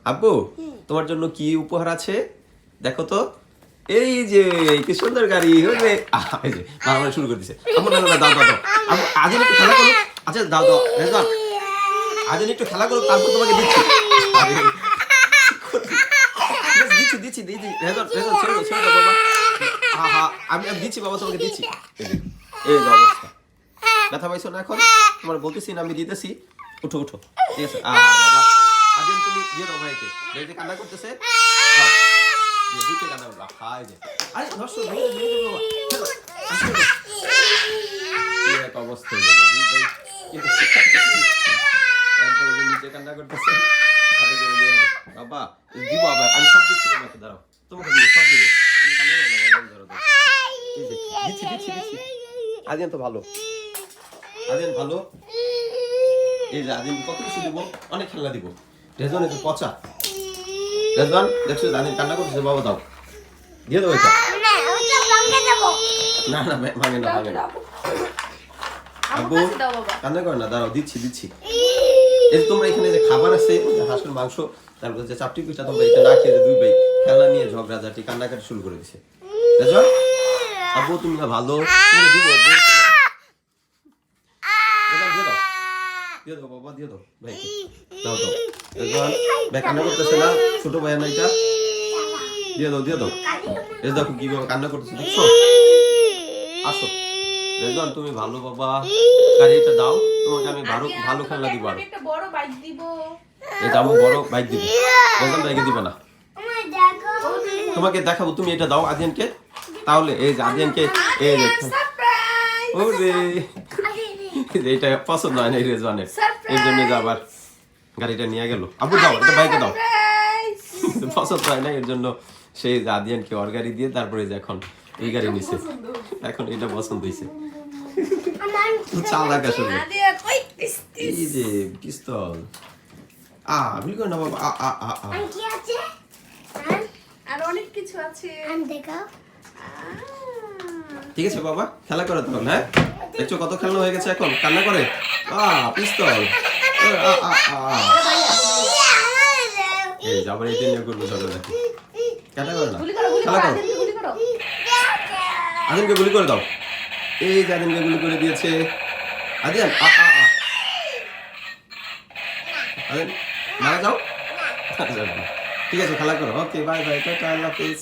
আব্বু তোমার জন্য কি উপহার আছে দেখো তো। এই যে কি সুন্দর গাড়ি হলে এই যে মামা শুরু করে দিছে। আম্মু না না দাও দাও দাও আম্মু আদিন একটু খেলা করো। আচ্ছা দাও দাও রেজান আদিন একটু খেলা করো তারপর তোমাকে দিচ্ছি। দিচ্ছি দিচ্ছি দিচ্ছি রেজান রেজান ছেড়ে দাও ছেড়ে দাও বাবা। হ্যাঁ আমি দিচ্ছি বাবা তোমাকে দিচ্ছি। এই যে অবস্থা ব্যথা পাইছো না এখন? তোমার বলতেছি না আমি দিতেছি। উঠো উঠো ঠিক আছে। বাবা আদিন তুমি দিয়ে দাও ভাইকে। ভাইকে কান্না করতেছে দাও দুইটা কান্না করবা। হাই যে আরে ধরছো ধরে দিয়ে দাও বাবা। কি এক অবস্থা হয়ে গেছে দুই ভাই একবার যে নিচে কান্না করতেছে আরেকজন দিয়ে হবে বাবা দিব আবার আমি সব দিচ্ছি তোমাকে দাঁড়াও তোমাকে দিব সব দিব তুমি কান্না করো না বাবা ধরো দাও এই যে দিচ্ছি দিচ্ছি দিচ্ছি আদিন তো ভালো আদিন ভালো এই যে আদিন কত কিছু দিব অনেক খেলনা দিব রেজন একটু পচা রেজন দেখছো আদিন কান্না করতেছে বাবা দাও দিয়ে দাও এটা না না ভাঙে না ভাঙে না আব্বু কান্না করে না দাঁড়াও দিচ্ছি দিচ্ছি এই তোমরা এখানে যে খাবার আছে হাঁসের মাংস তারপর যে চাপটি পিঠা তোমরা এটা না খেয়ে দুই ভাই খেলনা নিয়ে ঝগড়াঝাটি কান্নাকাটি শুরু করে দিছে রেজন আব্বু তুমি না ভালো তুমি দিব দিয়ে দাও বাবা দিয়ে দাও ভাইকে দাও দাও রেজন ভাই কান্না করতেছে না ছোট ভাই না এটা দিয়ে দাও এই দেখো কিভাবে কান্না করতেছে দেখছো আসো রেজন তুমি ভালো বাবা গাড়িটা দাও তোমাকে আমি ভালো খেলনা দিব আর একটা বড় বাইক দিব এটা আমি বড় বাইক দিব রেজন ভাইকে দিব না তোমাকে দেখাবো তুমি এটা দাও আদিয়ানকে তাহলে এই যে আদিয়ানকে এই যে ওরে এটা পছন্দ হয় না রেজওয়ানের এই জন্য যে আবার গাড়িটা নিয়ে গেল আব্বু দাও এটা বাইকে দাও পছন্দ হয় না এর জন্য সেই আদিয়ানকে ওর গাড়ি দিয়ে তারপরে যে এখন এই গাড়ি নিছে এখন এটা পছন্দ হয়েছে চালাক আসলে এই যে পিস্তল বিল করে না বাবা কি আছে আর অনেক কিছু আছে দেখাও ঠিক আছে বাবা খেলা করে তখন হ্যাঁ দেখছো কত খেলনা হয়ে গেছে এখন কান্না করে পিস্তল এই যাবার এই দিন করবো চলো দেখি খেলা করে না খেলা করো আদিনকে গুলি করে দাও এই যে আদিনকে গুলি করে দিয়েছে আদিন আদিন মারা যাও ঠিক আছে খেলা করো ওকে বাই বাই টাটা আল্লাহ হাফেজ